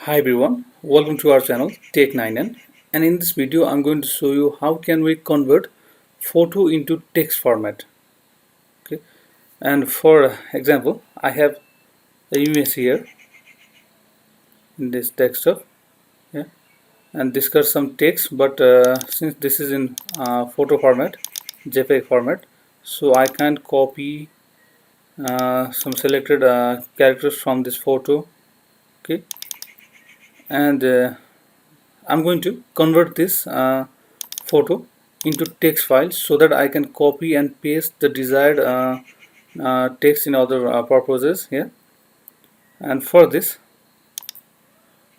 Hi everyone, welcome to our channel Take9n, and in this video I'm going to show you how can we convert photo into text format. Okay, and for example I have the image here in this desktop, yeah, and this got some text, but since this is in photo format, JPEG format, so I can't copy some selected characters from this photo. Okay, and I'm going to convert this photo into text files so that I can copy and paste the desired text in other purposes here. And for this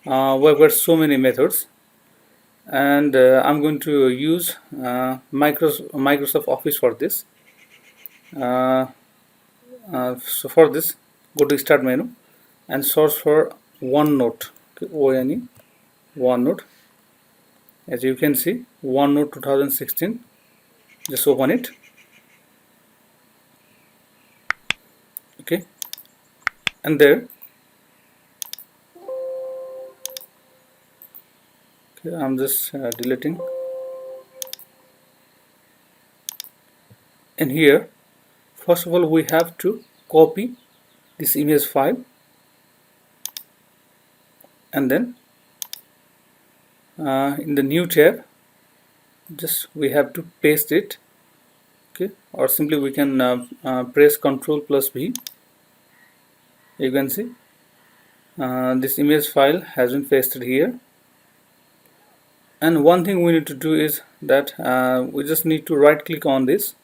we've got so many methods, and I'm going to use Microsoft Office for this. So for this, go to start menu and search for OneNote. Okay, ONE, OneNote. As you can see, OneNote 2016. Just open it. Okay, and there, okay, I'm just deleting. And here, first of all, we have to copy this image file, and then in the new tab, just we have to paste it. Okay, or simply we can press Ctrl plus V. You can see this image file has been pasted here. And one thing we need to do is that we just need to right click on this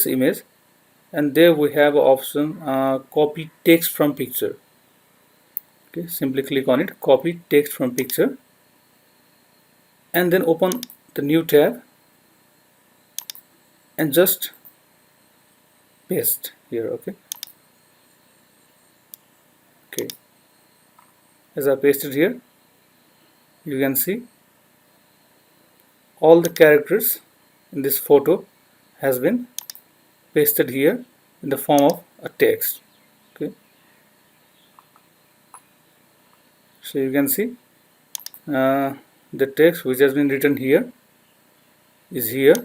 image, and there we have option copy text from picture. Okay, simply click on it, copy text from picture, and then open the new tab and just paste here. Okay, as I pasted here, you can see all the characters in this photo has been pasted here in the form of a text. Okay, so you can see the text which has been written here is here.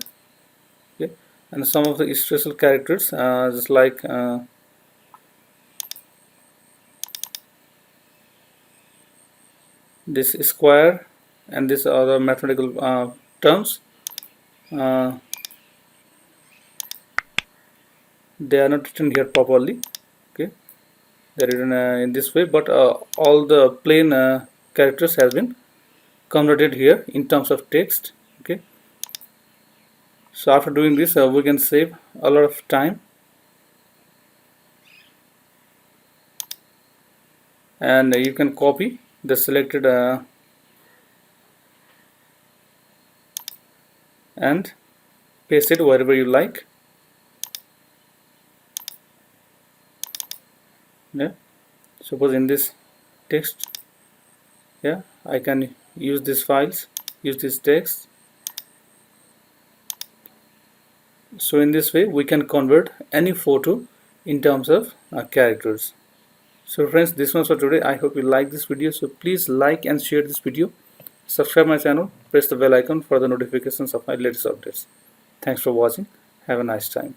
Okay, and some of the special characters just like this square and this other mathematical terms, uh, they are not written here properly. Okay, they are written in this way, but all the plain characters has been converted here in terms of text. Okay, so after doing this we can save a lot of time, and you can copy the selected and paste it wherever you like. Yeah, suppose in this text, yeah, I can use these files, use this text. So in this way we can convert any photo in terms of characters. So friends, this was for today. I hope you like this video, so please like and share this video, subscribe my channel, press the bell icon for the notifications of my latest updates. Thanks for watching. Have a nice time.